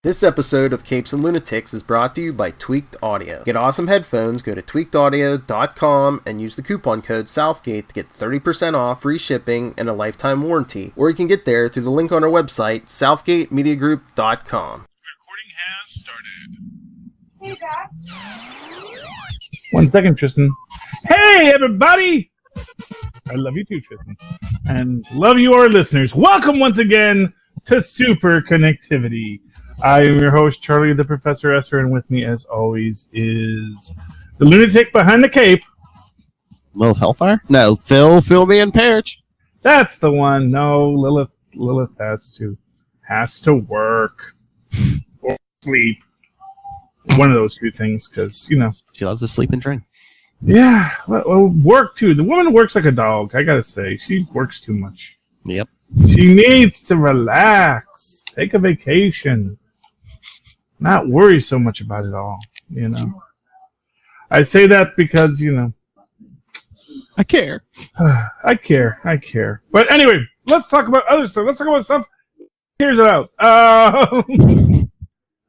This episode of Capes and Lunatics is brought to you by Tweaked Audio. Get awesome headphones, go to tweakedaudio.com and use the coupon code Southgate to get 30% off, free shipping, and a lifetime warranty. Or you can get there through the link on our website, southgatemediagroup.com. Recording has started. Hey, Dad. 1 second, Tristan. Hey, everybody! I love you too, Tristan. And love you, our listeners. Welcome once again to Superconnectivity. I am your host, Charlie the Professor Esser, and with me, as always, is the lunatic behind the cape. Lilith Hellfire? No, Phil me and Perich. That's the one. No, Lilith has to work or sleep. One of those two things, because, you know. She loves to sleep and drink. Yeah, well, work too. The woman works like a dog, I gotta say. She works too much. Yep. She needs to relax, take a vacation, not worry so much about it all, you know. I say that because, you know. I care. I care. But anyway, let's talk about other stuff. Let's talk about stuff cares about.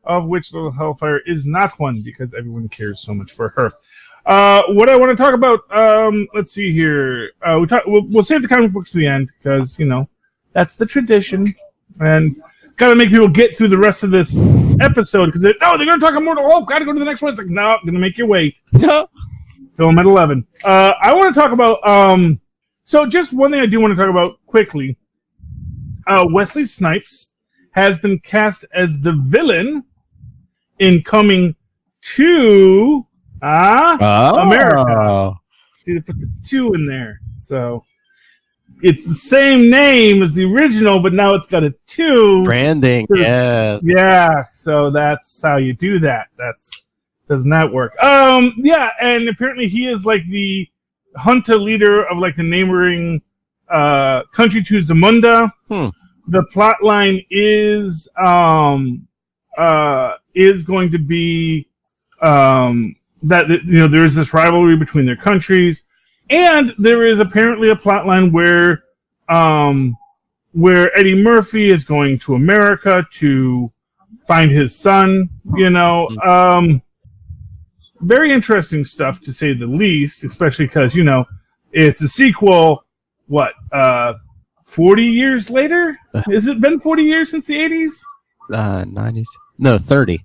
Of which Little Hellfire is not one, because everyone cares so much for her. What I want to talk about, let's see here. We'll save the comic books to the end, because, you know, that's the tradition. And gotta make people get through the rest of this episode, because they're going to talk Immortal. Oh, gotta go to the next one. It's like, no, I'm gonna make you wait. Film at 11. I want to talk about, so just one thing I do want to talk about quickly. Wesley Snipes has been cast as the villain in Coming to America. See, they put the 2 in there. So it's the same name as the original, but now it's got a 2. Branding, yeah. Yeah, so that's how you do that. Doesn't that work? Yeah, and apparently he is like the junta leader of like the neighboring country to Zamunda. The plot line is going to be that, you know, there is this rivalry between their countries, and there is apparently a plot line where Eddie Murphy is going to America to find his son. You know, very interesting stuff to say the least, especially because, you know, it's a sequel. What, 40 years later? Has it been 40 years since the 80s? 90s. No, 30.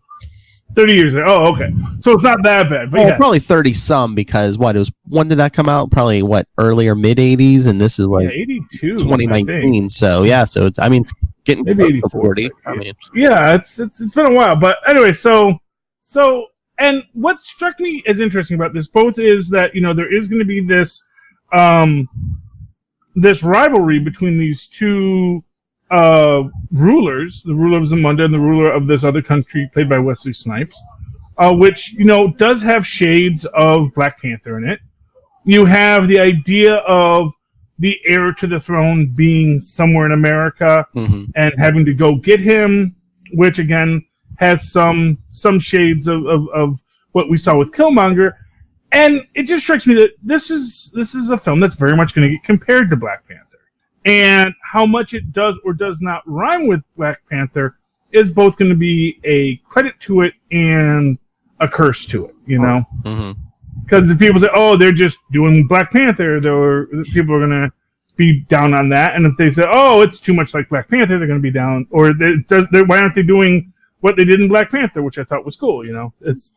30 years ago. Oh, okay. So it's not that bad. But yeah. Probably 30 some, because when did that come out? Probably earlier mid 80s, and this is like 82, 2019. So yeah, so it's, I mean, getting maybe close to 40. I mean, yeah, it's been a while, but anyway, so and what struck me as interesting about this both is that, you know, there is going to be this this rivalry between these two rulers, the ruler of Zamunda and the ruler of this other country, played by Wesley Snipes, which, you know, does have shades of Black Panther in it. You have the idea of the heir to the throne being somewhere in America and having to go get him, which again has some shades of what we saw with Killmonger. And it just strikes me that this is a film that's very much going to get compared to Black Panther. And how much it does or does not rhyme with Black Panther is both going to be a credit to it and a curse to it, you know? Because if people say, oh, they're just doing Black Panther, people are going to be down on that. And if they say, oh, it's too much like Black Panther, they're going to be down. Or why aren't they doing what they did in Black Panther, which I thought was cool, you know? It's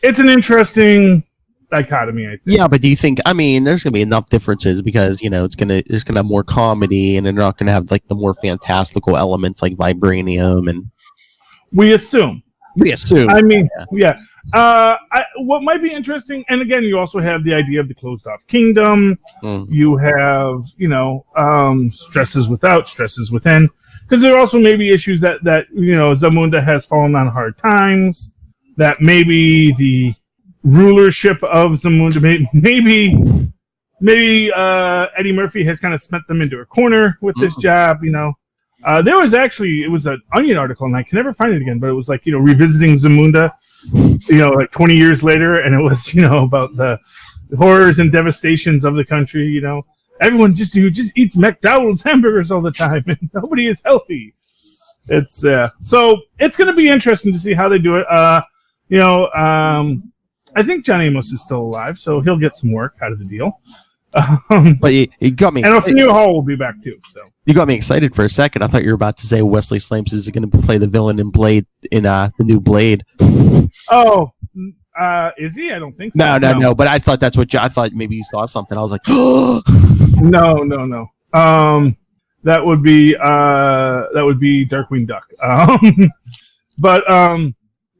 an interesting dichotomy, I think. Yeah, but do you think, I mean, there's going to be enough differences because, you know, there's going to have more comedy, and they're not going to have like the more fantastical elements like vibranium, and we assume. I mean, yeah. What might be interesting, and again, you also have the idea of the closed off kingdom. You have, you know, stresses without, stresses within, because there also may be issues that you know, Zamunda has fallen on hard times, that maybe the rulership of Zamunda, maybe Eddie Murphy has kind of sent them into a corner with this job, you know. There was actually, it was an Onion article, and I can never find it again, but it was like, you know, revisiting Zamunda, you know, like 20 years later, and it was, you know, about the horrors and devastations of the country, you know. Everyone just eats McDonald's hamburgers all the time, and nobody is healthy. It's so it's going to be interesting to see how they do it. I think John Amos is still alive, so he'll get some work out of the deal. But you got me. And Arsenio Hall will be back too. So you got me excited for a second. I thought you were about to say Wesley Snipes is going to play the villain in Blade in the new Blade. Oh, is he? I don't think so. No. But I thought that's what I thought. Maybe you saw something. I was like, no. That would be Darkwing Duck.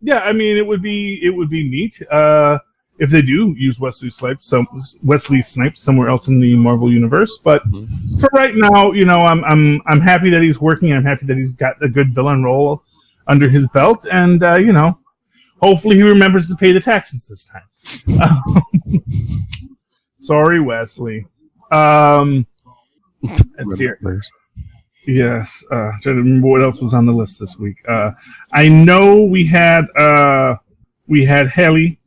Yeah, I mean, it would be neat if they do use Wesley Snipes somewhere else in the Marvel universe. But for right now, I'm happy that he's working. I'm happy that he's got a good villain role under his belt, and hopefully he remembers to pay the taxes this time. Sorry, Wesley. Let's see here. Yes, trying to remember what else was on the list this week. I know we had Haley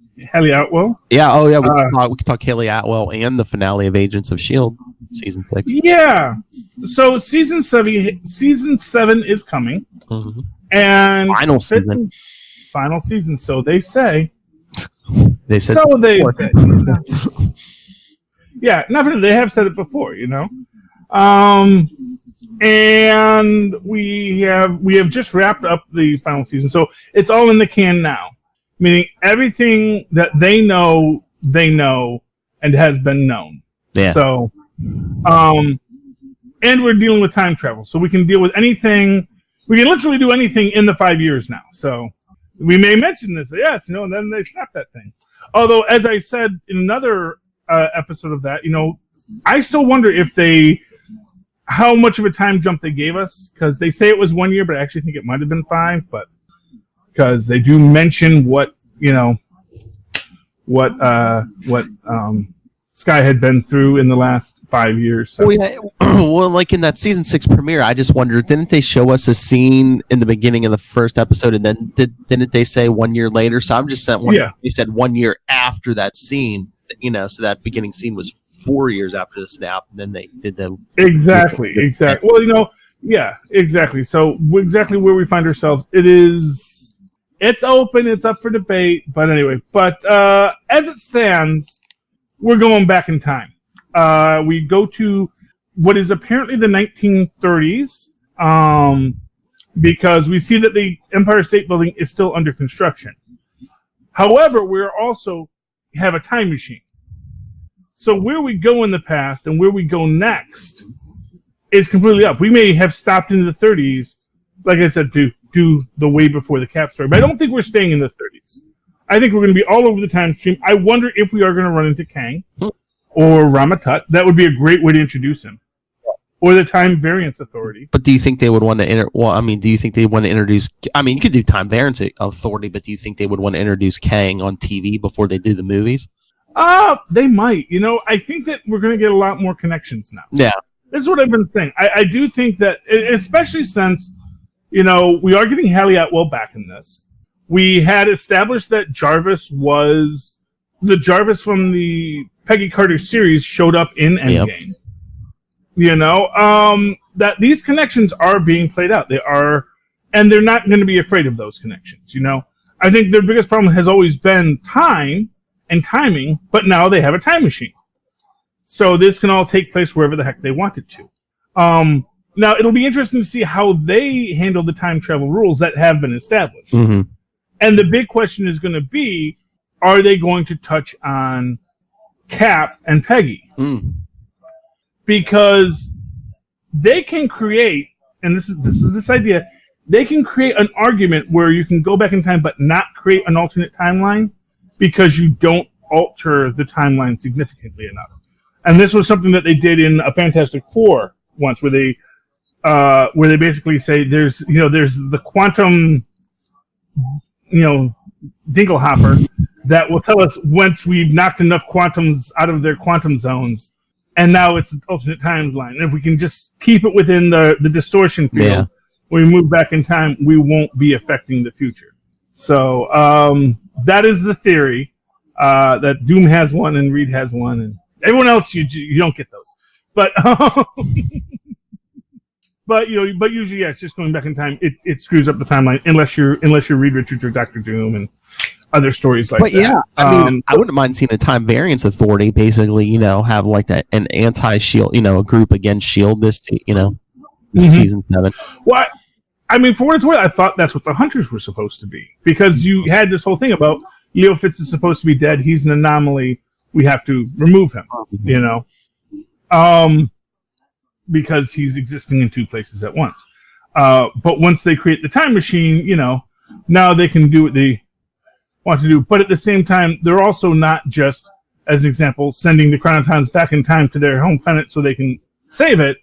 Atwell. Yeah. Oh, yeah. We could talk Haley Atwell and the finale of Agents of S.H.I.E.L.D. season 6. Yeah. So season 7 is coming, and final season. So they say. They said. So they say. Yeah, nothing. They have said it before, And we have just wrapped up the final season, so it's all in the can now. Meaning everything that they know, and has been known. Yeah. So, and we're dealing with time travel, so we can deal with anything. We can literally do anything in the 5 years now. So we may mention this, yes, and then they snap that thing. Although, as I said in another episode of that, I still wonder how much of a time jump they gave us, because they say it was 1 year, but I actually think it might have been 5, but because they do mention what Sky had been through in the last 5 years. So. Well, like in that season 6 premiere, I just wondered, didn't they show us a scene in the beginning of the first episode, and then didn't they say 1 year later? So I'm just saying, they said 1 year after that scene, so that beginning scene was 4 years after the snap, and then they did the exactly. Well, exactly. So exactly where we find ourselves, it's open, it's up for debate. But anyway, as it stands, we're going back in time. We go to what is apparently the 1930s, because we see that the Empire State Building is still under construction. However, we're also have a time machine. So where we go in the past and where we go next is completely up. We may have stopped in the 30s, like I said, to do the way before the Cap story. But I don't think we're staying in the 30s. I think we're going to be all over the time stream. I wonder if we are going to run into Kang or Ramatut. That would be a great way to introduce him. Or the Time Variance Authority. But do you think they would want to do you think they want to introduce... you could do Time Variance Authority, but do you think they would want to introduce Kang on TV before they do the movies? They might. I think that we're going to get a lot more connections now. Yeah. This is what I've been saying. I do think that, especially since, we are getting Haley Atwell back in this. We had established that Jarvis was... The Jarvis from the Peggy Carter series showed up in Endgame. Yep. That these connections are being played out. They are... And they're not going to be afraid of those connections, I think their biggest problem has always been time and timing, but now they have a time machine. So this can all take place wherever the heck they want it to. Now, it'll be interesting to see how they handle the time travel rules that have been established. Mm-hmm. And the big question is going to be, are they going to touch on Cap and Peggy? Because they can create, and this is this idea, they can create an argument where you can go back in time but not create an alternate timeline because you don't alter the timeline significantly enough. And this was something that they did in a Fantastic Four once, where they basically say there's the quantum, dinglehopper that will tell us once we've knocked enough quantums out of their quantum zones, and now it's an alternate timeline. And if we can just keep it within the distortion field, when we move back in time, we won't be affecting the future. So that is the theory. That Doom has one and Reed has one, and everyone else you don't get those. But But but usually, yeah, it's just going back in time. It screws up the timeline unless you read Richards or Doctor Doom and other stories like that. But yeah, I mean, I wouldn't mind seeing a Time Variance Authority basically, have like that an anti-Shield, a group against Shield. This season 7. Well, I mean, for what it's worth, I thought that's what the Hunters were supposed to be, because you had this whole thing about Leo Fitz is supposed to be dead. He's an anomaly. We have to remove him. Because he's existing in 2 places at once. But once they create the time machine, now they can do what they want to do. But at the same time, they're also not just, as an example, sending the Chronotons back in time to their home planet so they can save it,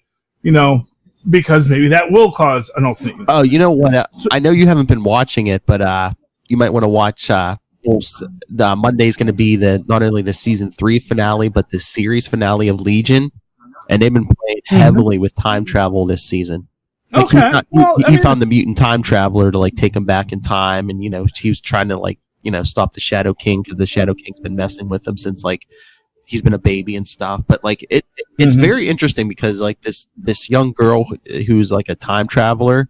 because maybe that will cause an alternate universe. Oh, you know what? I know you haven't been watching it, but you might want to watch. The Monday's going to be not only the season 3 finale, but the series finale of Legion. And they've been playing heavily with time travel this season. Like he found the mutant time traveler to take him back in time, and he was trying to stop the Shadow King, because the Shadow King's been messing with him since he's been a baby and stuff. But it's very interesting because this young girl who's a time traveler,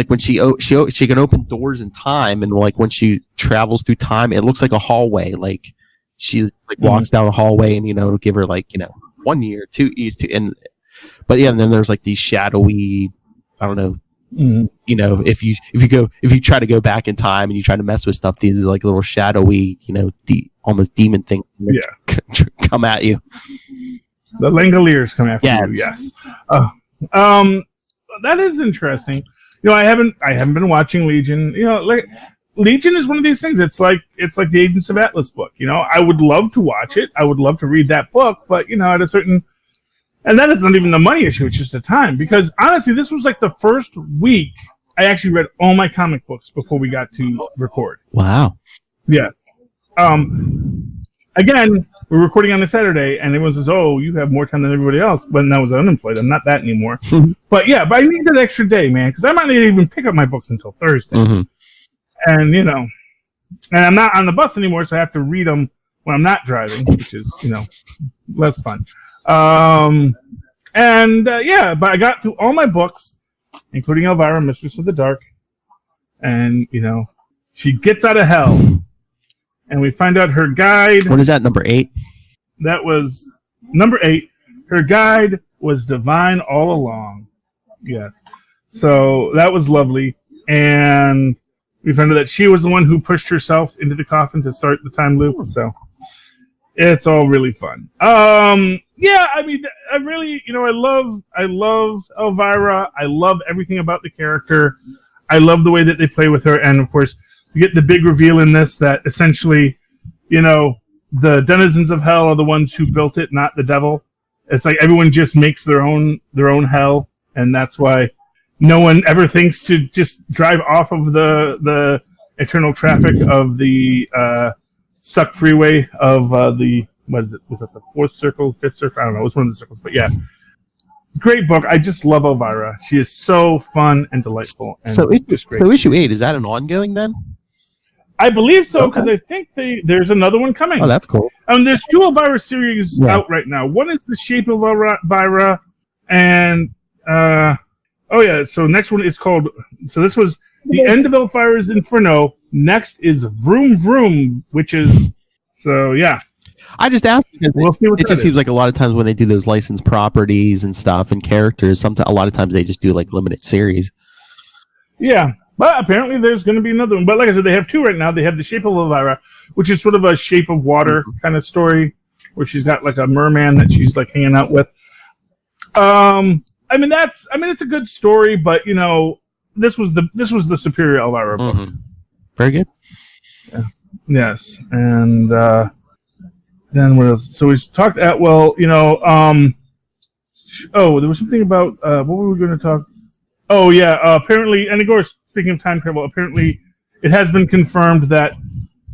when she can open doors in time, and when she travels through time, it looks like a hallway. She walks down a hallway, and it'll give her 1 year, 2 years, and then there's these shadowy, I don't know, if you try to go back in time and you try to mess with stuff, these little shadowy, almost demon things come at you. The Langoliers come after you. Yes. That is interesting. I haven't been watching Legion. Legion is one of these things. It's like the Agents of Atlas book. I would love to watch it. I would love to read that book, but at a certain, and then it's not even the money issue. It's just the time. Because honestly, this was the first week I actually read all my comic books before we got to record. Wow. Yes. Again, we're recording on a Saturday, and everyone says, "Oh, you have more time than everybody else." When I was unemployed, I'm not that anymore. But I need that extra day, man, because I might not even pick up my books until Thursday. Mm-hmm. And, and I'm not on the bus anymore, so I have to read them when I'm not driving, which is, less fun. But I got through all my books, including Elvira, Mistress of the Dark. And, she gets out of hell. And we find out her guide... What is that, number 8? That was number 8. Her guide was divine all along. Yes. So that was lovely. And... we found out that she was the one who pushed herself into the coffin to start the time loop. So it's all really fun. I mean, I really, I love Elvira. I love everything about the character. I love the way that they play with her. And of course, you get the big reveal in this that essentially, the denizens of hell are the ones who built it, not the devil. It's everyone just makes their own hell. And that's why no one ever thinks to just drive off of the eternal traffic of the stuck freeway of what is it? Was it the 4th circle, 5th circle? I don't know. It was one of the circles, but yeah. Great book. I just love Elvira. She is so fun and delightful. And so issue 8, is that an ongoing then? I believe so, because I think there's another one coming. Oh, that's cool. There's 2 Elvira series out right now. One is The Shape of Elvira, and so next one is called... So this was The End of Elvira's Inferno. Next is Vroom Vroom, which is... So, yeah. I just asked because it just seems like a lot of times when they do those licensed properties and stuff and characters, a lot of times they just do limited series. Yeah, but apparently there's going to be another one. But like I said, they have 2 right now. They have The Shape of Elvira, which is sort of a Shape of Water kind of story, where she's got a merman that she's hanging out with. It's a good story, but this was the superior Elvira book. Mm-hmm. Very good. Yeah. Yes, and then what else? So we talked at there was something about what were we going to talk? Oh yeah, apparently, and of course, speaking of time travel, apparently it has been confirmed that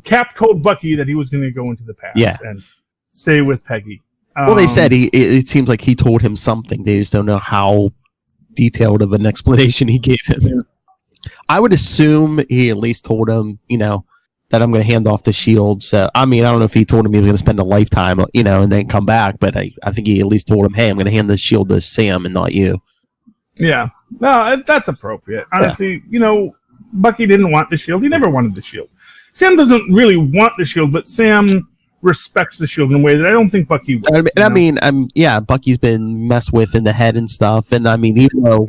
Cap told Bucky that he was going to go into the past and stay with Peggy. Well, they said it seems like he told him something. They just don't know how detailed of an explanation he gave him. Yeah. I would assume he at least told him, that I'm going to hand off the shield. So, I don't know if he told him he was going to spend a lifetime, and then come back, but I think he at least told him, hey, I'm going to hand the shield to Sam and not you. Yeah. No, that's appropriate. Honestly, Bucky didn't want the shield. He never wanted the shield. Sam doesn't really want the shield, but Sam respects the shield in a way that I don't think Bucky would. Bucky's been messed with in the head and stuff. And I mean, even though,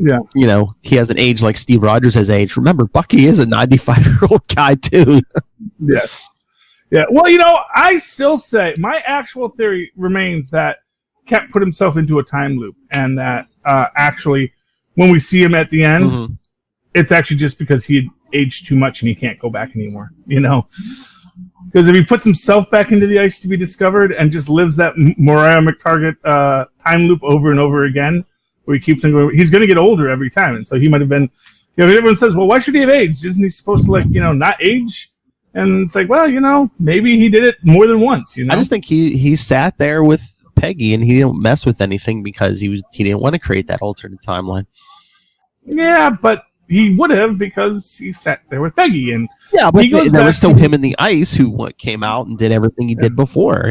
he hasn't aged like Steve Rogers has aged, remember, Bucky is a 95-year-old guy, too. Yes. Yeah. Well, I still say my actual theory remains that Cap put himself into a time loop, and that actually, when we see him at the end, it's actually just because he had aged too much and he can't go back anymore. Because if he puts himself back into the ice to be discovered and just lives that Mariah McTarget time loop over and over again, where he keeps on going, he's going to get older every time, and so he might have been. Everyone says, "Well, why should he have aged? Isn't he supposed to not age?" And it's like, well, maybe he did it more than once. I just think he sat there with Peggy and he didn't mess with anything because he didn't want to create that alternate timeline. Yeah, but he would have, because he sat there with Peggy, and but there was still him in the ice who came out and did everything he did before.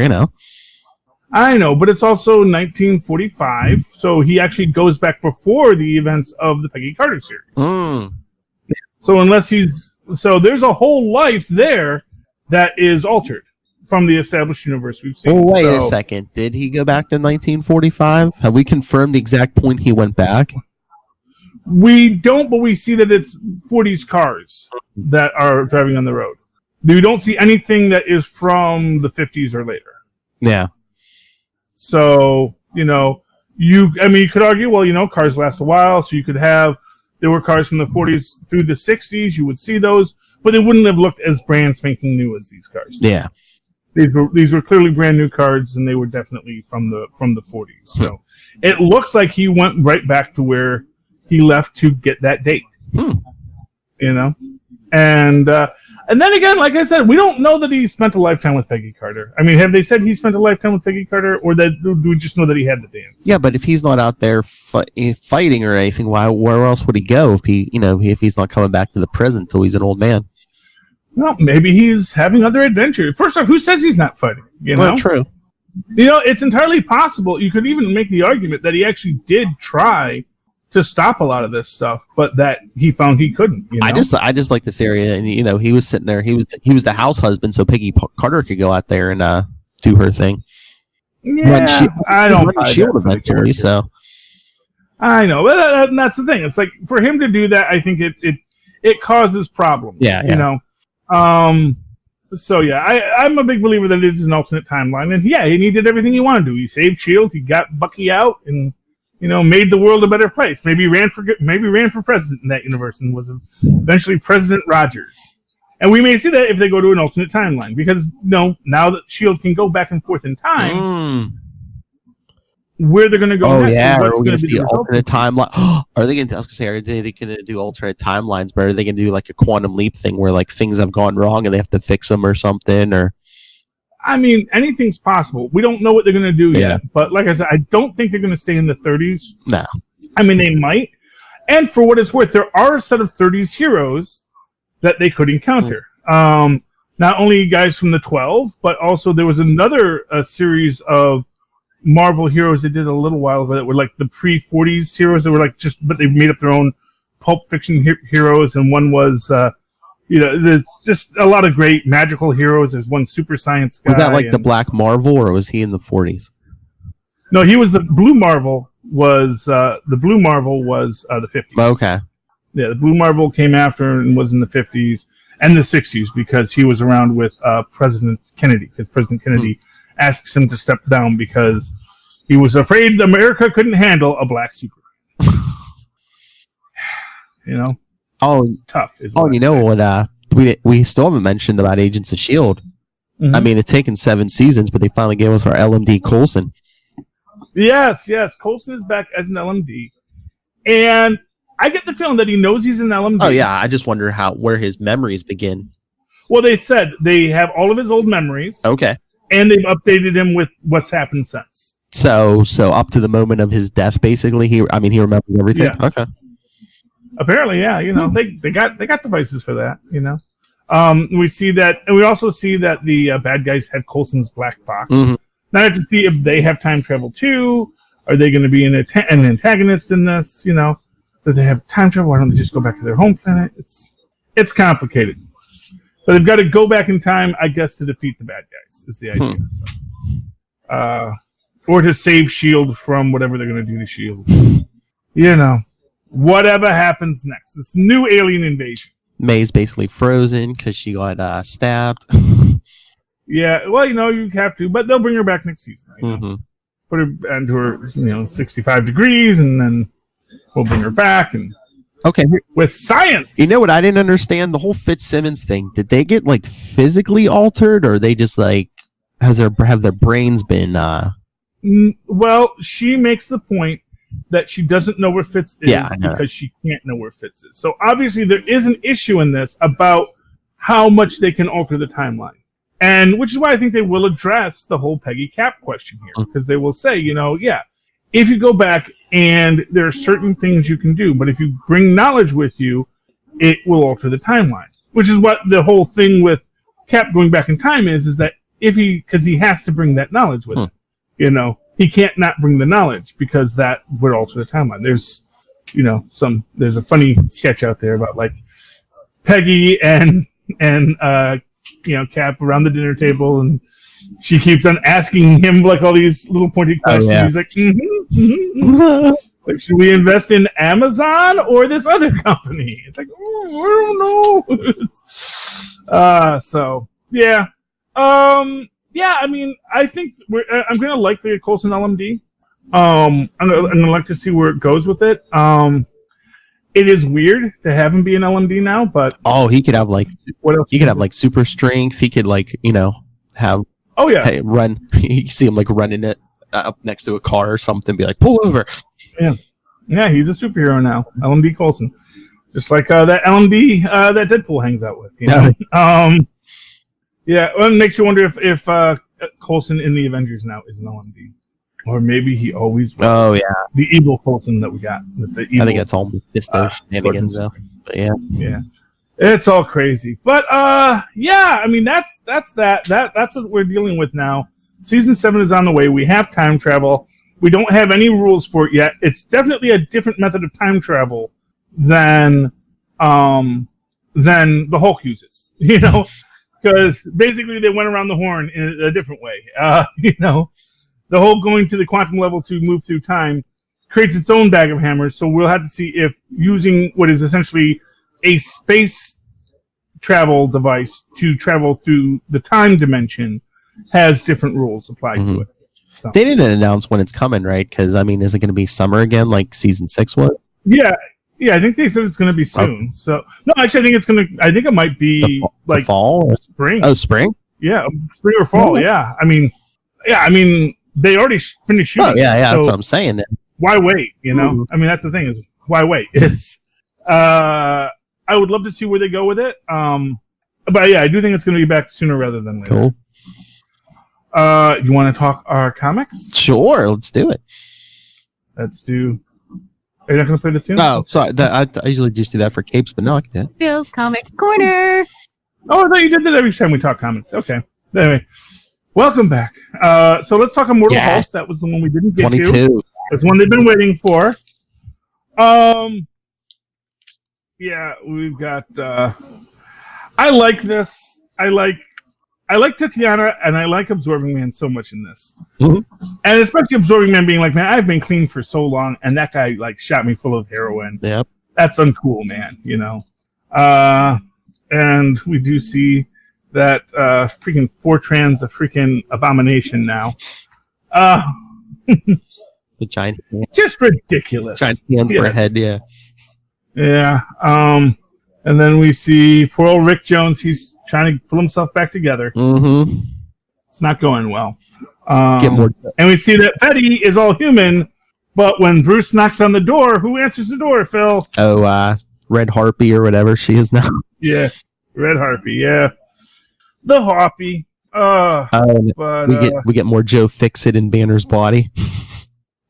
I know, but it's also 1945, so he actually goes back before the events of the Peggy Carter series. So there's a whole life there that is altered from the established universe we've seen. Wait a second. Did he go back to 1945? Have we confirmed the exact point he went back? We don't, but we see that it's 40s cars that are driving on the road. We don't see anything that is from the 50s or later. Yeah. So, you could argue, well, cars last a while, so you could have, there were cars from the 40s through the 60s, you would see those, but they wouldn't have looked as brand spanking new as these cars. Yeah. These were clearly brand new cards, and they were definitely from the 40s. So it looks like he went right back to where he left to get that date. And then again, like I said, we don't know that he spent a lifetime with Peggy Carter. I mean, have they said he spent a lifetime with Peggy Carter, or do we just know that he had the dance? Yeah, but if he's not out there fighting or anything, where else would he go if he's not coming back to the prison till he's an old man? Well, maybe he's having other adventures. First off, who says he's not fighting? Well, true. It's entirely possible. You could even make the argument that he actually did try to stop a lot of this stuff, but that he found he couldn't. I just like the theory, and he was sitting there. He was the house husband, so Peggy Carter could go out there and do her thing. Yeah, I don't. Shield eventually, so I know, but that's the thing. It's like, for him to do that, I think it causes problems. Yeah. So yeah, I'm a big believer that it is an alternate timeline, and he did everything he wanted to. He saved Shield, he got Bucky out, and made the world a better place. Maybe ran for president in that universe and was eventually President Rogers. And we may see that if they go to an alternate timeline, because now that Shield can go back and forth in time, where they're going to go next. Yeah, are we going to see alternate timeline? Are they going to do alternate timelines, but are they going to do like a quantum leap thing where like things have gone wrong and they have to fix them or something? Or I mean, anything's possible. We don't know what they're going to do yet. But like I said, I don't think they're going to stay in the 30s. No. I mean, they might. And for what it's worth, there are a set of 30s heroes that they could encounter. Not only guys from the 12, but also there was another series of Marvel heroes they did a little while ago that were like the pre-40s heroes that were like but they made up their own Pulp Fiction heroes. And one was... there's just a lot of great magical heroes. There's one super science guy. Was that like the Black Marvel, or was he in the 40s? No, he was the Blue Marvel. The Blue Marvel was the 50s. Okay. Yeah, the Blue Marvel came after and was in the 50s and the 60s because he was around with President Kennedy. Because President Kennedy asks him to step down because he was afraid America couldn't handle a black super. Oh, tough. What we still haven't mentioned about Agents of S.H.I.E.L.D. I mean, it's taken 7 seasons, but they finally gave us our LMD Coulson. Yes. Coulson is back as an LMD. And I get the feeling that he knows he's an LMD. Oh, yeah. I just wonder where his memories begin. Well, they said they have all of his old memories. Okay. And they've updated him with what's happened since. So up to the moment of his death, basically, he remembers everything? Yeah. Okay. Apparently, yeah, they got devices for that, We see that, and we also see that the bad guys have Coulson's black box. Now I have to see if they have time travel too. Are they going to be an antagonist in this? that they have time travel? Why don't they just go back to their home planet? It's complicated. But they've got to go back in time, I guess, to defeat the bad guys, is the idea. So, or to save S.H.I.E.L.D. from whatever they're going to do to S.H.I.E.L.D. You know, whatever happens next. This new alien invasion. May's basically frozen because she got stabbed. Yeah, well, you have to, but they'll bring her back next season. Right? Mm-hmm. Put her into her, 65 degrees, and then we'll bring her back. And okay, with science. You know what I didn't understand? The whole Fitzsimmons thing. Did they get like physically altered, or they just like have their brains been? Well, she makes the point that she doesn't know where Fitz is because she can't know where Fitz is. So obviously there is an issue in this about how much they can alter the timeline. And which is why I think they will address the whole Peggy Cap question here. Because they will say, if you go back and there are certain things you can do, but if you bring knowledge with you, it will alter the timeline. Which is what the whole thing with Cap going back in time is that because he has to bring that knowledge with him. He can't not bring the knowledge because that would alter the timeline. There's, there's a funny sketch out there about like Peggy and Cap around the dinner table, and she keeps on asking him like all these little pointy questions. Oh, yeah. He's like, like, should we invest in Amazon or this other company? It's like, I don't know. So yeah. Yeah, I mean, I think I'm going to like the Coulson LMD. I'm going to like to see where it goes with it. It is weird to have him be an LMD now, but he could have like what else? He could have like super strength. He could like have run. You see him like running it up next to a car or something. Be like, pull over. Yeah, he's a superhero now. LMD Coulson, just like that LMD that Deadpool hangs out with. Yeah, well, it makes you wonder if Coulson in the Avengers now is an LMD. Or maybe he always was. Oh, yeah. The evil Coulson that we got. With the evil, I think that's all Mephisto shenanigans, though. But yeah. Yeah. It's all crazy. But, I mean, that's that. That's what we're dealing with now. Season 7 is on the way. We have time travel. We don't have any rules for it yet. It's definitely a different method of time travel than the Hulk uses. Because basically they went around the horn in a different way. The whole going to the quantum level to move through time creates its own bag of hammers. So we'll have to see if using what is essentially a space travel device to travel through the time dimension has different rules applied to it. So. They didn't announce when it's coming, right? Because, I mean, is it going to be summer again like season 6 was? Yeah, I think they said it's going to be soon. So no, actually, I think it might be the fall or spring. Oh, spring? Yeah, spring or fall. Yeah, I mean, they already finished shooting. Oh, yeah, that's what I'm saying. Then. Why wait? I mean, that's the thing is why wait? It's I would love to see where they go with it. But yeah, I do think it's going to be back sooner rather than later. Cool. You want to talk our comics? Sure, let's do it. Let's do. Are you not going to play the tune? Oh, sorry. I usually just do that for capes, but no, I can do it. Phil's Comics Corner. Oh, I thought you did that every time we talk comics. Okay. Anyway, welcome back. So let's talk Immortal Hulk. That was the one we didn't get 22. to. It's one they've been waiting for. Yeah, we've got. I like this. I like Tatiana, and I like Absorbing Man so much in this. Mm-hmm. And especially Absorbing Man being like, man, I've been clean for so long, and that guy like shot me full of heroin. Yep. That's uncool, man, And we do see that freaking Fortran's a freaking abomination now. The giant hand. Just ridiculous. Giant hand for a head, yeah. Yeah. And then we see poor old Rick Jones, he's trying to pull himself back together. Mm-hmm. It's not going well. And we see that Betty is all human, but when Bruce knocks on the door, who answers the door, Phil? Oh, Red Harpy or whatever she is now. Yeah, Red Harpy, yeah. The Harpy. We get more Joe Fixit in Banner's body.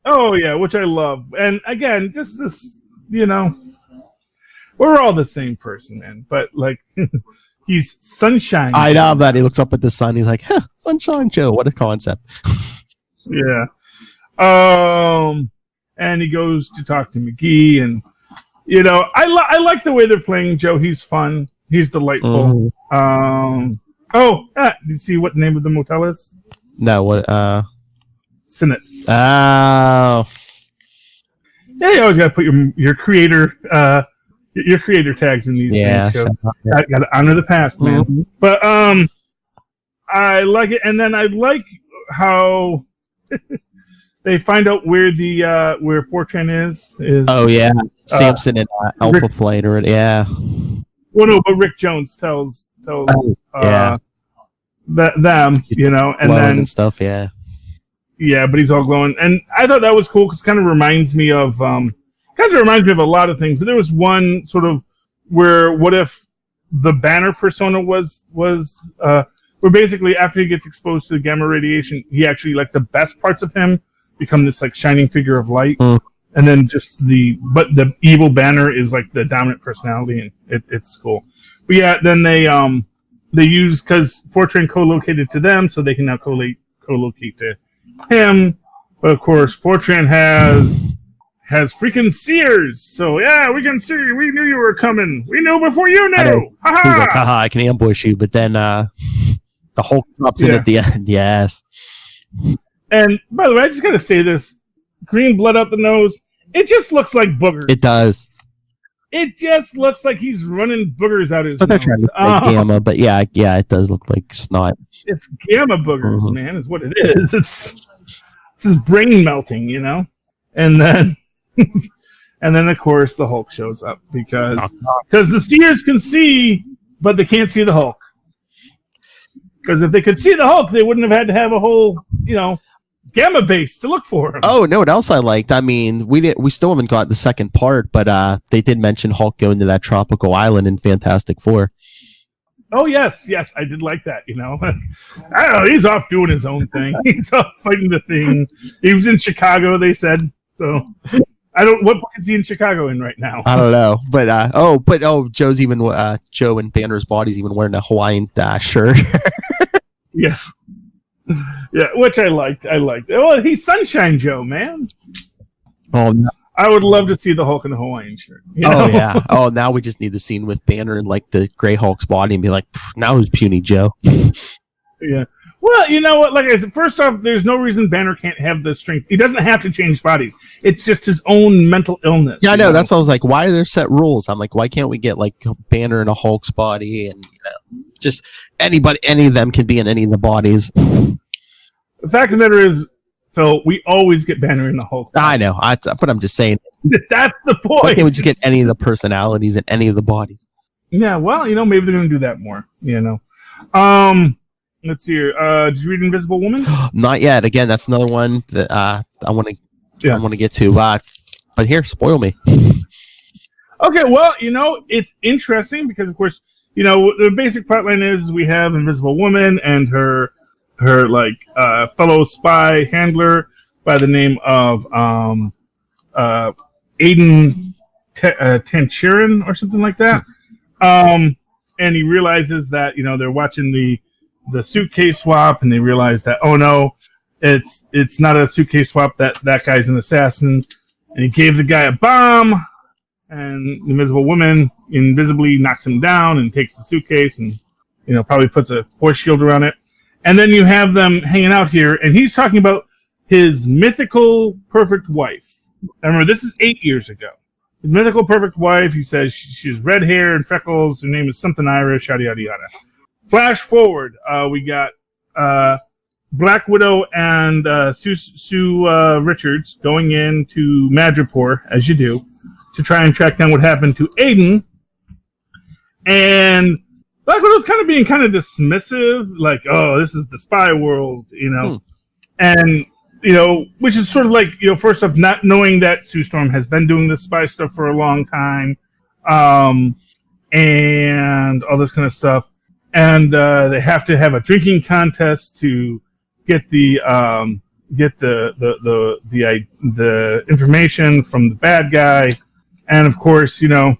Oh, yeah, which I love. And again, just this, we're all the same person, man. But, like... He's Sunshine. I know that. He looks up at the sun. He's like, Sunshine Joe. What a concept. Yeah. And he goes to talk to McGee, and I like the way they're playing Joe. He's fun. He's delightful. Did you see what the name of the motel is? No, what? Senate. Oh. Yeah, you always got to put your creator tags in these things. So got to honor the past, man. Mm-hmm. But I like it, and then I like how they find out where the where Fortran is. Oh yeah, Samson and Alpha Flight, or yeah. Well, no, but Rick Jones tells them, and then stuff, yeah. Yeah, but he's all glowing, and I thought that was cool because it kind of reminds me of a lot of things. But there was one sort of where what if the Banner persona was where basically after he gets exposed to the gamma radiation, he actually like the best parts of him become this like shining figure of light, and then just the evil Banner is like the dominant personality, and it's cool. But yeah, then they use because Fortran co-located to them, so they can now co-locate to him. But of course, Fortran has freaking seers, so yeah, we can see. We knew you were coming. We knew before you knew. Ha-ha! He's like, haha, I can ambush you, but then the Hulk drops in at the end. Yes. And by the way, I just gotta say this: green blood out the nose. It just looks like boogers. It does. It just looks like he's running boogers out his nose. They're trying to make gamma, but yeah, it does look like snot. It's gamma boogers, man, is what it is. It's his brain melting, and then of course the Hulk shows up because the seers can see, but they can't see the Hulk. Because if they could see the Hulk, they wouldn't have had to have a whole gamma base to look for him. Oh no! What else I liked? I mean, we still haven't got the second part, but they did mention Hulk going to that tropical island in Fantastic Four. Oh yes, I did like that. I don't know, he's off doing his own thing. He's off fighting the thing. He was in Chicago, they said. So what book is he in Chicago in right now? I don't know, but Joe's even Joe and Banner's body's even wearing a Hawaiian shirt. Yeah. Yeah, which I liked. Well, he's Sunshine Joe, man. Oh, no. I would love to see the Hulk in a Hawaiian shirt. Oh, yeah. Oh, now we just need the scene with Banner and, like, the Grey Hulk's body and be like, now who's Puny Joe? Yeah. Well, you know what? Like I said, first off, there's no reason Banner can't have the strength. He doesn't have to change bodies. It's just his own mental illness. Yeah, I know. That's why I was like, why are there set rules? I'm like, why can't we get, like, Banner in a Hulk's body and, just any of them can be in any of the bodies. The fact of the matter is, Phil, we always get Banner in the Hulk. I know, but I'm just saying. That's the point. Why can't we just get any of the personalities in any of the bodies? Yeah, well, maybe they're going to do that more, Let's see here. Did you read Invisible Woman? Not yet. Again, that's another one that I want to get to. But here, spoil me. Okay, well, it's interesting because, of course, the basic plotline is we have Invisible Woman and her fellow spy handler by the name of Aiden Tanchiran or something like that. And he realizes that they're watching the suitcase swap, and they realize that it's not a suitcase swap. That guy's an assassin, and he gave the guy a bomb. And the Invisible Woman invisibly knocks him down and takes the suitcase and, probably puts a force shield around it. And then you have them hanging out here, and he's talking about his mythical perfect wife. I remember, this is 8 years ago. His mythical perfect wife, he says she's red hair and freckles. Her name is something Irish, yada, yada, yada. Flash forward, we got Black Widow and Sue Richards going into Madripoor, as you do, to try and track down what happened to Aiden. And Black Widow's kind of being kind of dismissive, like, oh, this is the spy world, And, which is sort of like, first off, not knowing that Sue Storm has been doing this spy stuff for a long time, and all this kind of stuff. And they have to have a drinking contest to get the information from the bad guy. And of course, he has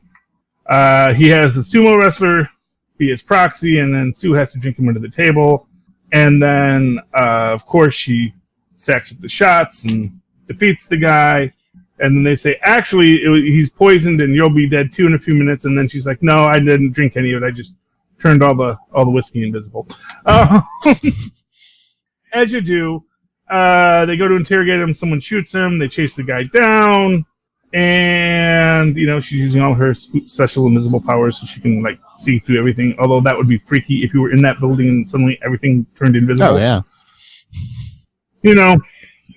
the sumo wrestler be his proxy, and then Sue has to drink him under the table. And then, of course, she stacks up the shots and defeats the guy. And then they say, actually, he's poisoned and you'll be dead too in a few minutes. And then she's like, no, I didn't drink any of it. I just turned all the whiskey invisible. As you do, they go to interrogate him. Someone shoots him. They chase the guy down. And, she's using all her special invisible powers so she can, see through everything. Although that would be freaky if you were in that building and suddenly everything turned invisible. Oh, yeah.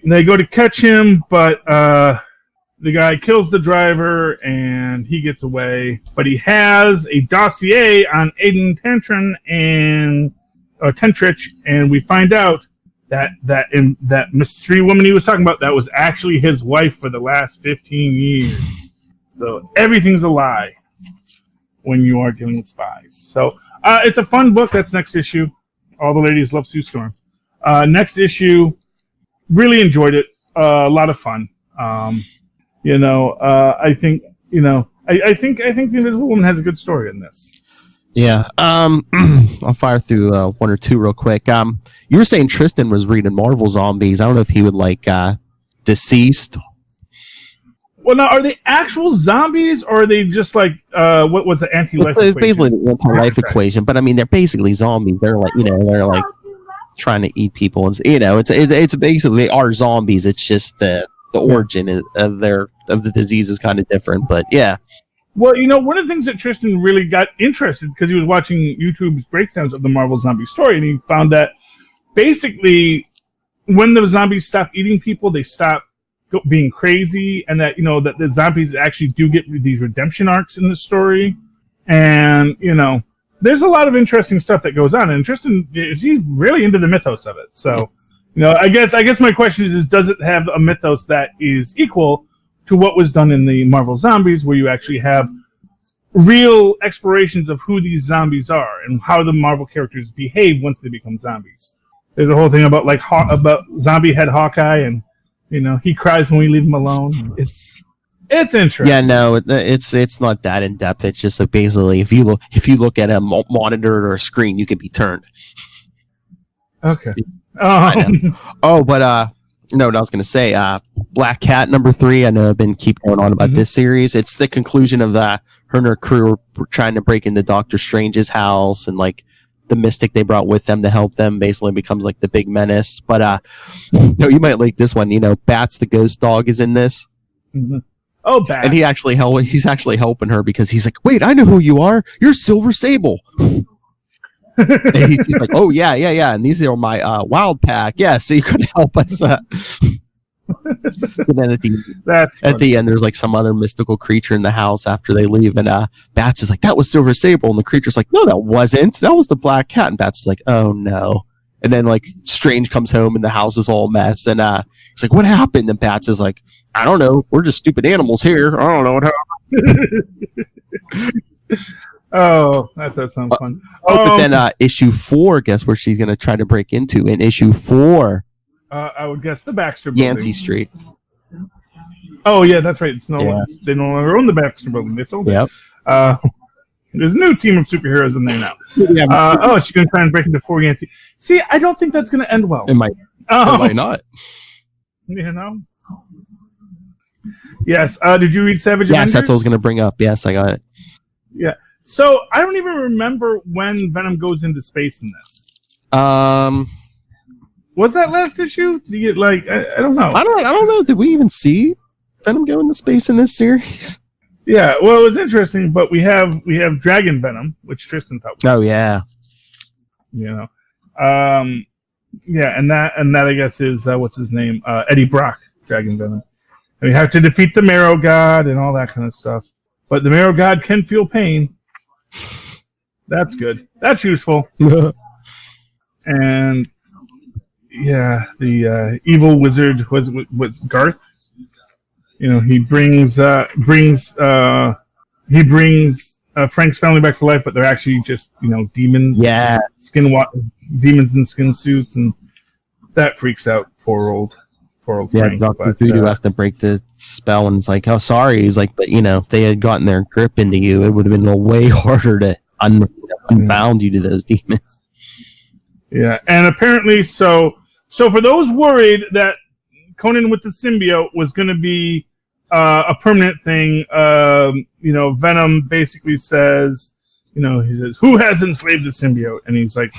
They go to catch him, but the guy kills the driver and he gets away. But he has a dossier on Aiden Tentrich, and we find out that mystery woman he was talking about, that was actually his wife for the last 15 years. So everything's a lie when you are dealing with spies. So it's a fun book. That's next issue. All the ladies love Sue Storm. Next issue, really enjoyed it. A lot of fun. I think the Invisible Woman has a good story in this. Yeah. I'll fire through one or two real quick. You were saying Tristan was reading Marvel Zombies. I don't know if he would like DCeased. Well, now, are they actual zombies, or are they just what was the anti-life equation? Basically the anti-life equation, but I mean, they're basically zombies. They're they're trying to eat people. And, it's basically, they are zombies. It's just the origin of the disease is kind of different, but yeah. Well, one of the things that Tristan really got interested, because he was watching YouTube's breakdowns of the Marvel zombie story, and he found that basically when the zombies stop eating people, they stop being crazy, and that, that the zombies actually do get these redemption arcs in the story. And, there's a lot of interesting stuff that goes on, and Tristan, he's really into the mythos of it. So, I guess my question is does it have a mythos that is equal to what was done in the Marvel Zombies, where you actually have real explorations of who these zombies are and how the Marvel characters behave once they become zombies. There's a whole thing about about zombie head Hawkeye, and he cries when we leave him alone. It's interesting. Yeah, no, it's not that in depth. It's just basically if you look at a monitor or a screen, you can be turned. Okay. No, I was going to say, Black Cat #3. I know I've been keep going on about this series. It's the conclusion of that. Her and her crew were trying to break into Doctor Strange's house, and the mystic they brought with them to help them basically becomes the big menace. But you might like this one. Bats the ghost dog is in this. Mm-hmm. Oh, Bats! And he's actually helping her because he's like, wait, I know who you are. You're Silver Sable. And he's like, oh yeah, and these are my wild pack. Yeah, so you could help us. So then at the end, there's some other mystical creature in the house after they leave, and Bats is like, that was Silver Sable, and the creature's like, no, that wasn't. That was the Black Cat, and Bats is like, oh no. And then Strange comes home and the house is all a mess, and he's like, what happened? And Bats is like, I don't know. We're just stupid animals here. I don't know what happened. Oh, that sounds fun. But then issue 4, guess where she's going to try to break into in issue 4? I would guess the Baxter Building. Yancey Street. Oh, yeah, that's right. They no longer own the Baxter Building. They sold it. Yep. There's a new team of superheroes in there now. She's going to try and break into 4 Yancey. See, I don't think that's going to end well. It might. It might not. Yes. Did you read Savage Avengers? Yes, that's what I was going to bring up. Yes, I got it. Yeah. So I don't even remember when Venom goes into space in this. Was that last issue? Did you get I don't know. I don't know. Did we even see Venom go into space in this series? Yeah. Well, it was interesting, but we have Dragon Venom, which Tristan thought. Oh yeah. Yeah, and that I guess is what's his name? Eddie Brock, Dragon Venom. And we have to defeat the Marrow God and all that kind of stuff. But the Marrow God can feel pain. That's good. That's useful. And the evil wizard was Garth. He brings Frank's family back to life, but they're actually just demons. Yeah, demons in skin suits, and that freaks out poor old Frank. Yeah, Dr. Voodoo has to break the spell, and it's like, oh, sorry. He's like, but if they had gotten their grip into you, it would have been way harder to unbound you to those demons. Yeah, and apparently, so for those worried that Conan with the symbiote was going to be a permanent thing. Venom basically says, he says, "Who has enslaved the symbiote?" And he's like,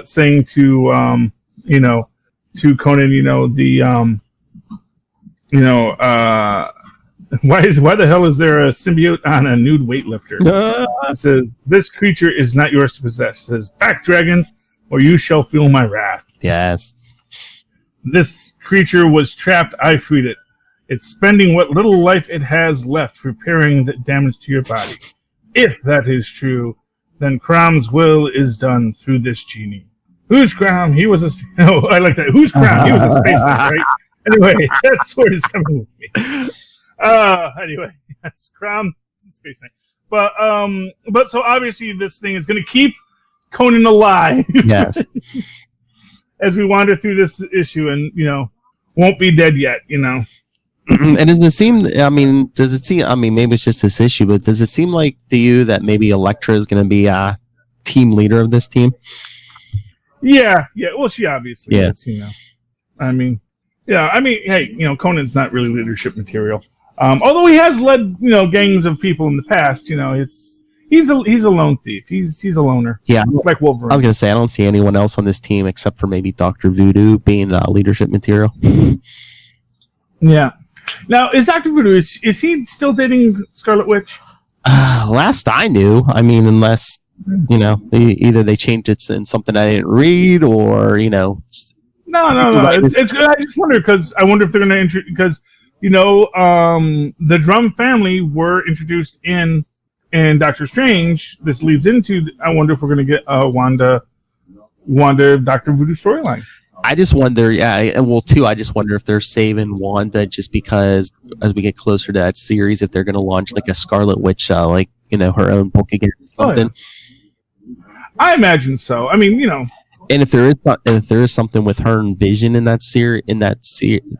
saying to, to Conan, why the hell is there a symbiote on a nude weightlifter? It says, "This creature is not yours to possess." It says, "Back, dragon, or you shall feel my wrath." Yes. "This creature was trapped. I freed it. It's spending what little life it has left repairing the damage to your body. If that is true, then Crom's will is done through this genie." Who's Crom? He was a... Oh, I like that. Who's Crom? He was a space knight, right? Anyway, that sword is coming with me. Anyway, that's Crom, space knight. But so obviously this thing is going to keep Conan alive. Yes. As we wander through this issue and, won't be dead yet, And does it seem, maybe it's just this issue, but does it seem like to you that maybe Elektra is going to be a team leader of this team? Yeah. Well, she obviously is, hey, Conan's not really leadership material. Although he has led, gangs of people in the past, he's a lone thief. He's a loner. Yeah. Like Wolverine. I was going to say, I don't see anyone else on this team except for maybe Dr. Voodoo being leadership material. Yeah. Now, is Dr. Voodoo, is he still dating Scarlet Witch? Last I knew, unless, either they changed it in something I didn't read or, No. It's good. I just wonder if they're going to introduce, because, the Drum family were introduced in Doctor Strange. This leads into, I wonder if we're going to get a Wanda Dr. Voodoo storyline. I just wonder, I just wonder if they're saving Wanda just because as we get closer to that series, if they're going to launch like a Scarlet Witch, her own book again or something. Yeah. I imagine so. And if there is something with her and Vision in that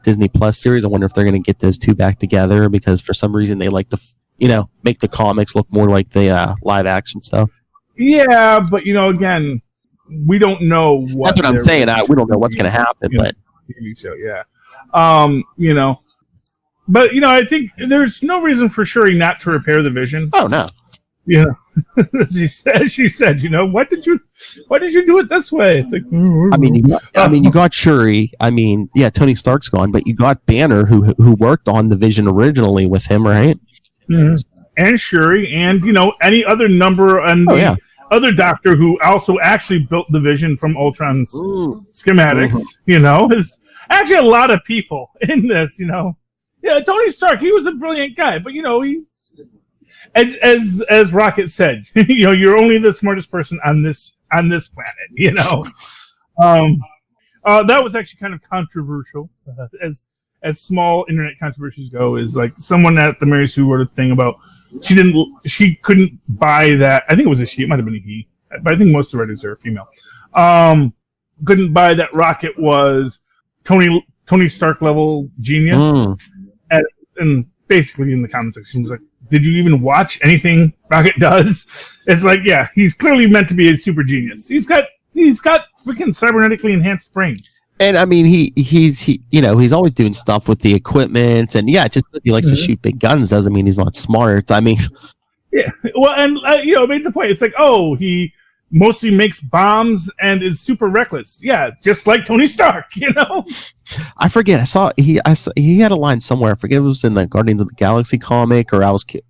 Disney Plus series, I wonder if they're going to get those two back together because for some reason they like to, make the comics look more like the live action stuff. Yeah, but again, we don't know what. That's what I'm saying. We don't know what's going to happen, but TV show, yeah. But I think there's no reason for Shuri not to repair the Vision. Oh no. Yeah, as she said, why did you do it this way? It's like, you got Shuri. Tony Stark's gone, but you got Banner, who worked on the Vision originally with him, right? Mm-hmm. And Shuri, and any other number, and other Doctor who also actually built the Vision from Ultron's schematics. Is actually a lot of people in this. Yeah, Tony Stark, he was a brilliant guy, but he. As Rocket said, you're only the smartest person on this planet. That was actually kind of controversial, as small internet controversies go. Is like someone at the Mary Sue wrote a thing about she couldn't buy that. I think it was a she. It might have been a he, but I think most of the writers are female. Couldn't buy that Rocket was Tony Stark level genius, and basically in the comment section was like, did you even watch anything Rocket does? It's like, yeah, he's clearly meant to be a super genius. He's got freaking cybernetically enhanced brain. And he's always doing stuff with the equipment, and just because he likes to shoot big guns doesn't mean he's not smart. Yeah, well, and I made the point. It's like, he mostly makes bombs and is super reckless. Yeah, just like Tony Stark, I forget. I saw he had a line somewhere. I forget if it was in the Guardians of the Galaxy comic or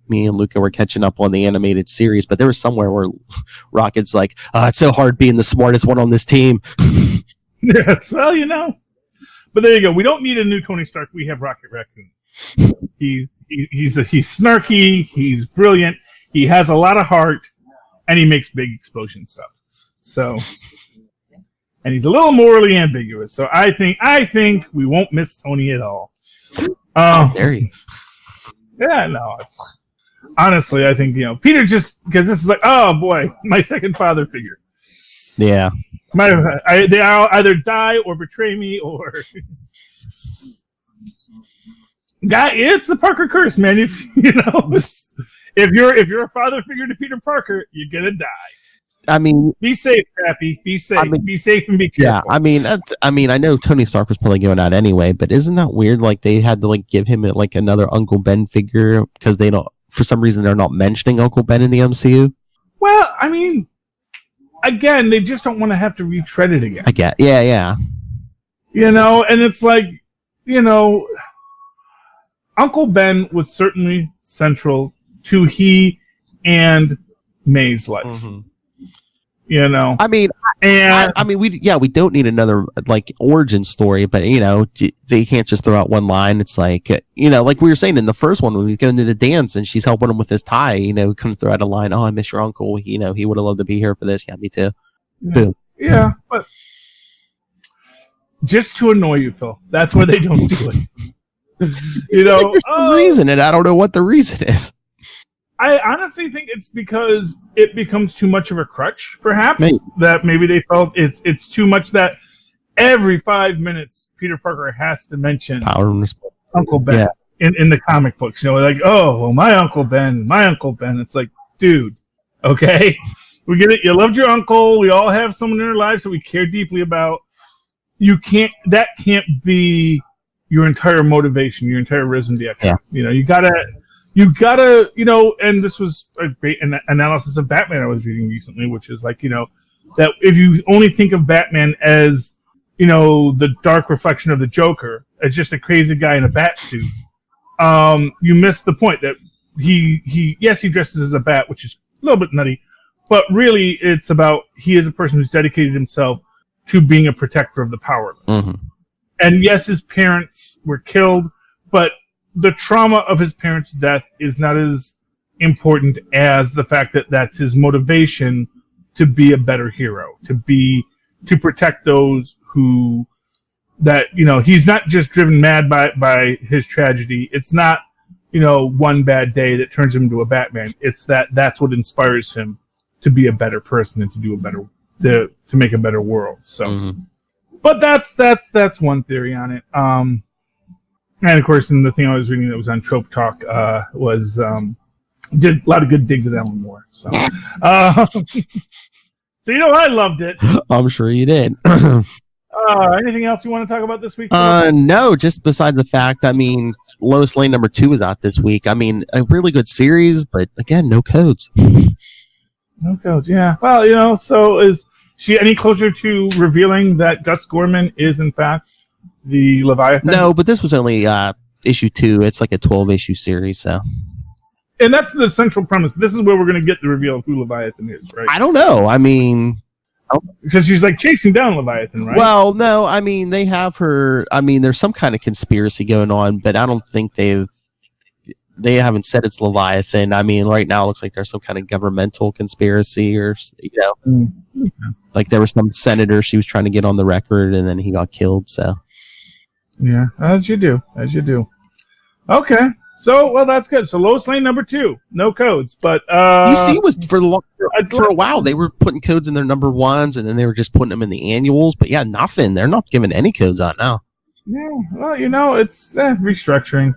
me and Luca were catching up on the animated series, but there was somewhere where Rocket's like, it's so hard being the smartest one on this team. Yes, well, But there you go. We don't need a new Tony Stark. We have Rocket Raccoon. He's snarky. He's brilliant. He has a lot of heart. And he makes big explosion stuff. So, and he's a little morally ambiguous. So I think we won't miss Tony at all. There you. Yeah, no. Honestly, I think Peter just because this is like, oh boy, my second father figure. Yeah. They either die or betray me, or it's the Parker curse, man. If you're a father figure to Peter Parker, you're gonna die. I mean, be safe, Pappy. Be safe. Be safe and be careful. Yeah, I mean, I know Tony Stark was probably going out anyway, but isn't that weird? Like they had to like give him like another Uncle Ben figure because they don't, for some reason, they're not mentioning Uncle Ben in the MCU. Well, I mean, again, they just don't want to have to retread it again. I get, yeah. And it's like, Uncle Ben was certainly central to he and May's life. Mm-hmm. I mean, we don't need another like origin story, but they can't just throw out one line. It's like like we were saying in the first one when he's going to the dance and she's helping him with his tie. Couldn't throw out a line. Oh, I miss your uncle. He would have loved to be here for this. Yeah, me too. Boom. Yeah, but just to annoy you, Phil. That's why they don't do it. There's some reason, and I don't know what the reason is. I honestly think it's because it becomes too much of a crutch, perhaps. Maybe. That maybe they felt it's too much that every 5 minutes Peter Parker has to mention Uncle Ben in the comic books. Like, oh, well, my Uncle Ben. It's like, dude, okay, we get it. You loved your uncle. We all have someone in our lives that we care deeply about. That can't be your entire motivation, your entire raison d'etre. Yeah. You gotta, and this was a great analysis of Batman I was reading recently, which is like, that if you only think of Batman as, the dark reflection of the Joker, as just a crazy guy in a bat suit, you miss the point that he dresses as a bat, which is a little bit nutty, but really it's about he is a person who's dedicated himself to being a protector of the powerless. Mm-hmm. And yes, his parents were killed, but the trauma of his parents' death is not as important as the fact that that's his motivation to be a better hero, to protect those he's not just driven mad by his tragedy. It's not, one bad day that turns him into a Batman. It's that's what inspires him to be a better person and to do to make a better world. So, mm-hmm. But that's one theory on it. And of course, the thing I was reading that was on Trope Talk was did a lot of good digs at Alan Moore. So, so I loved it. I'm sure you did. Anything else you want to talk about this week? No, just besides the fact, Lois Lane #2 was out this week. A really good series, but again, no codes. No codes, yeah. Well, so is she any closer to revealing that Gus Gorman is in fact the Leviathan? No, but this was only issue 2. It's like a 12-issue series, so. And that's the central premise. This is where we're going to get the reveal of who Leviathan is, right? I don't know. Because she's like chasing down Leviathan, right? Well, no. They have her. There's some kind of conspiracy going on, but I don't think they haven't said it's Leviathan. Right now it looks like there's some kind of governmental conspiracy or, like there was some senator she was trying to get on the record and then he got killed, so. Yeah, as you do. Okay. So, well, that's good. So Lois Lane #2, no codes, but DC was for a while they were putting codes in their #1s and then they were just putting them in the annuals, but yeah, nothing. They're not giving any codes out now. Yeah, well, it's restructuring.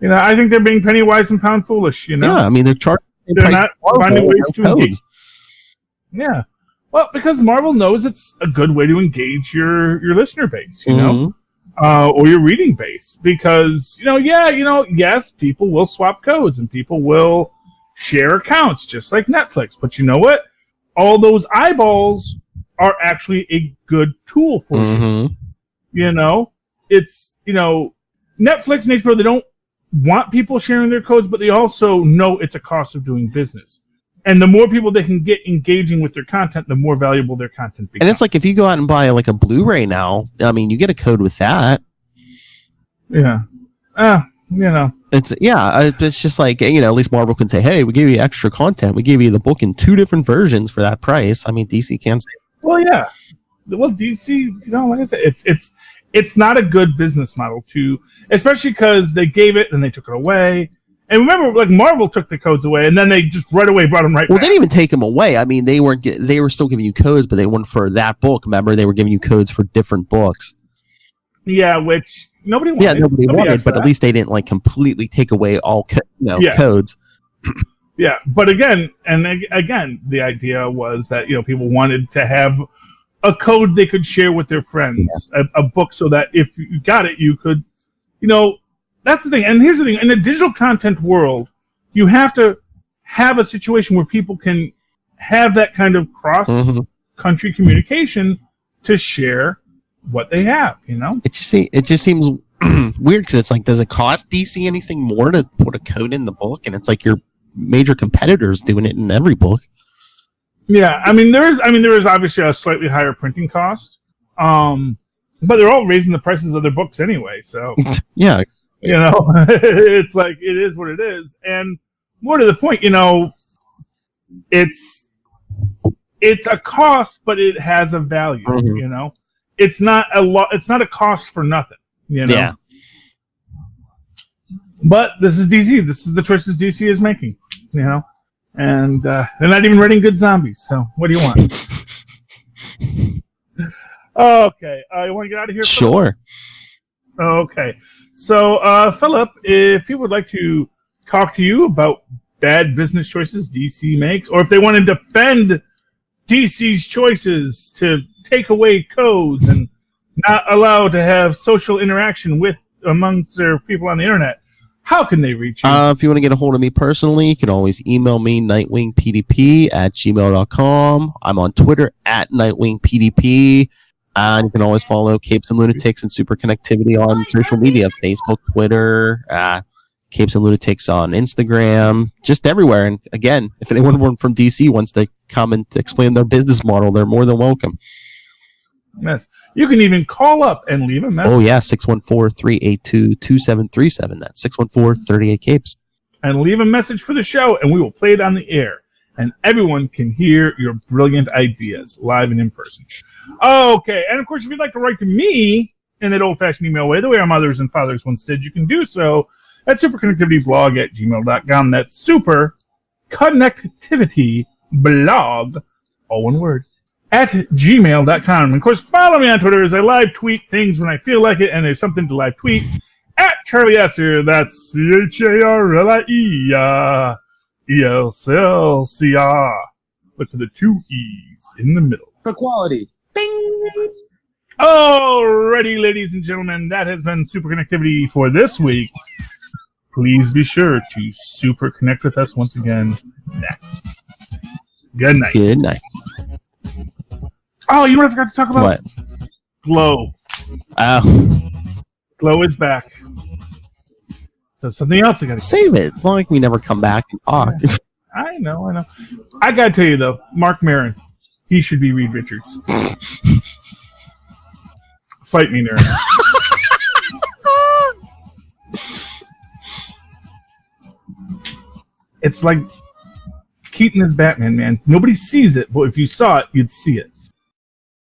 I think they're being penny wise and pound foolish. Yeah, they're charging. They're not finding ways to engage. Yeah, well, because Marvel knows it's a good way to engage your listener base. Or your reading base, because yes, people will swap codes and people will share accounts just like Netflix. But you know what? All those eyeballs are actually a good tool for you. It's Netflix and HBO. They don't want people sharing their codes, but they also know it's a cost of doing business. And the more people they can get engaging with their content, the more valuable their content becomes. And it's like if you go out and buy like a Blu-ray now, you get a code with that. Yeah. It's just like, at least Marvel can say, hey, we gave you extra content. We gave you the book in 2 different versions for that price. DC can't say. Well, yeah. Well, DC, like I said, it's not a good business model especially because they gave it and they took it away. And remember, like Marvel took the codes away, and then they just right away brought them right back. Well, they didn't even take them away. They were still giving you codes, but they weren't for that book. Remember, they were giving you codes for different books. Yeah, which nobody wanted. Yeah, nobody wanted, but at least they didn't like completely take away all codes. Yeah, but again, the idea was that people wanted to have a code they could share with their friends, a book, so that if you got it, you could, that's the thing. And here's the thing: in the digital content world, you have to have a situation where people can have that kind of cross-country communication to share what they have. It just seems weird because it's like, does it cost DC anything more to put a code in the book? And it's like your major competitors doing it in every book. Yeah, there is obviously a slightly higher printing cost, but they're all raising the prices of their books anyway. So yeah, it's like, it is what it is. And more to the point, it's a cost, but it has a value. It's not it's not a cost for nothing. Yeah. But this is DC. This is the choices DC is making. And they're not even writing good zombies. So what do you want? Okay, you want to get out of here? Sure. Phillip? Okay. So, Philip, if people would like to talk to you about bad business choices DC makes, or if they want to defend DC's choices to take away codes and not allow to have social interaction amongst their people on the internet, how can they reach you? If you want to get a hold of me personally, you can always email me, nightwingpdp@gmail.com. I'm on Twitter @nightwingpdp. And you can always follow Capes and Lunatics and Superconnectivity on social media, Facebook, Twitter, Capes and Lunatics on Instagram, just everywhere. And again, if anyone from DC wants to come and explain their business model, they're more than welcome. Yes. You can even call up and leave a message. Oh, yeah, 614-382-2737. That's 614-38-CAPES. And leave a message for the show, and we will play it on the air. And everyone can hear your brilliant ideas live and in person. Okay, and of course, if you'd like to write to me in that old-fashioned email way, the way our mothers and fathers once did, you can do so at superconnectivityblog@gmail.com. That's superconnectivityblog, all one word, @gmail.com. And of course, follow me on Twitter as I live tweet things when I feel like it, and there's something to live tweet @Charlie Esser. That's CharlieElcelCR, but to the two E's in the middle. For quality. Bing! Alrighty, ladies and gentlemen, that has been Superconnectivity for this week. Please be sure to super connect with us once again next. Good night. Good night. Oh, you know what I forgot to talk about? What? Glow. Glow is back. So something else I gotta save it. It's not like we never come back and talk. I know. I gotta tell you though, Mark Maron, he should be Reed Richards. Fight me, nerd. It's like Keaton as Batman, man. Nobody sees it, but if you saw it, you'd see it.